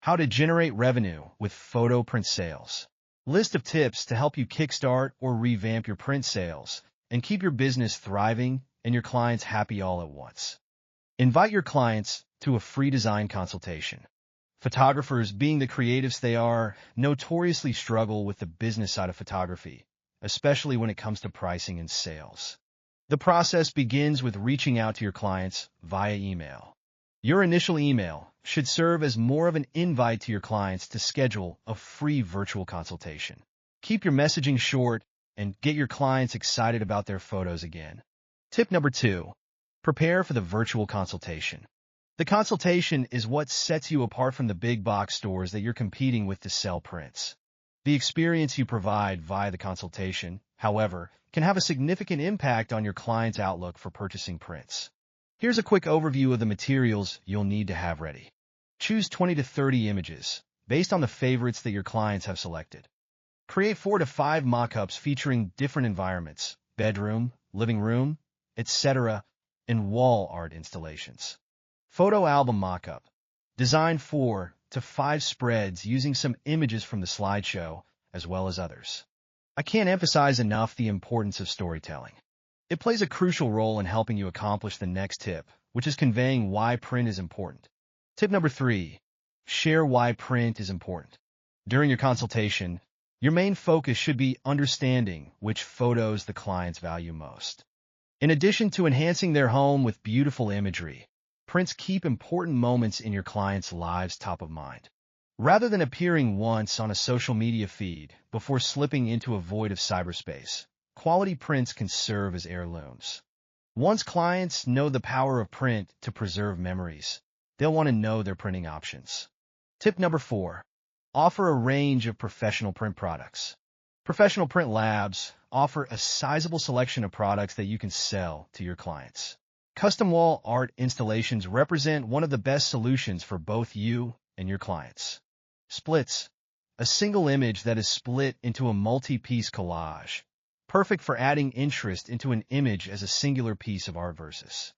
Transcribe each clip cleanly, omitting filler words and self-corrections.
How to generate revenue with photo print sales. List of tips to help you kickstart or revamp your print sales and keep your business thriving and your clients happy all at once. Invite your clients to a free design consultation. Photographers, being the creatives they are, notoriously struggle with the business side of photography, especially when it comes to pricing and sales. The process begins with reaching out to your clients via email. Your initial email should serve as more of an invite to your clients to schedule a free virtual consultation. Keep your messaging short and get your clients excited about their photos again. Tip number 2, prepare for the virtual consultation. The consultation is what sets you apart from the big box stores that you're competing with to sell prints. The experience you provide via the consultation, however, can have a significant impact on your client's outlook for purchasing prints. Here's a quick overview of the materials you'll need to have ready. Choose 20 to 30 images, based on the favorites that your clients have selected. Create 4 to 5 mock-ups featuring different environments, bedroom, living room, etc., and wall art installations. Photo album mock-up. Design 4 to 5 spreads using some images from the slideshow, as well as others. I can't emphasize enough the importance of storytelling. It plays a crucial role in helping you accomplish the next tip, which is conveying why print is important. Tip number 3, share why print is important. During your consultation, your main focus should be understanding which photos the clients value most. In addition to enhancing their home with beautiful imagery, prints keep important moments in your clients' lives top of mind. Rather than appearing once on a social media feed before slipping into a void of cyberspace, quality prints can serve as heirlooms. Once clients know the power of print to preserve memories, they'll want to know their printing options. Tip number 4, offer a range of professional print products. Professional print labs offer a sizable selection of products that you can sell to your clients. Custom wall art installations represent one of the best solutions for both you and your clients. Splits, a single image that is split into a multi-piece collage, perfect for adding interest into an image as a singular piece of art versus.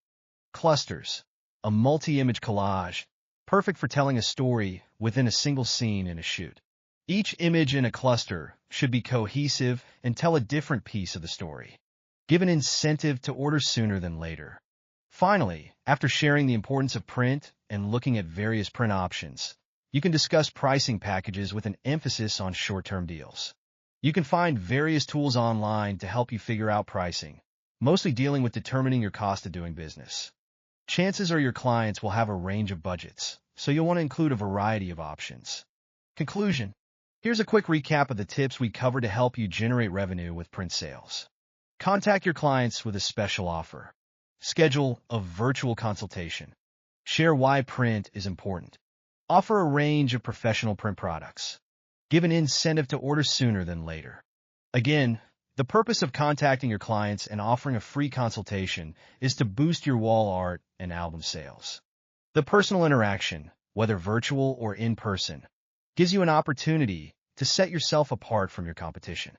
Clusters, a multi-image collage, perfect for telling a story within a single scene in a shoot. Each image in a cluster should be cohesive and tell a different piece of the story. Give an incentive to order sooner than later. Finally, after sharing the importance of print and looking at various print options, you can discuss pricing packages with an emphasis on short-term deals. You can find various tools online to help you figure out pricing, mostly dealing with determining your cost of doing business. Chances are your clients will have a range of budgets, so you'll want to include a variety of options. Conclusion. Here's a quick recap of the tips we covered to help you generate revenue with print sales. Contact your clients with a special offer. Schedule a virtual consultation. Share why print is important. Offer a range of professional print products. Give an incentive to order sooner than later. Again, the purpose of contacting your clients and offering a free consultation is to boost your wall art and album sales. The personal interaction, whether virtual or in person, gives you an opportunity to set yourself apart from your competition.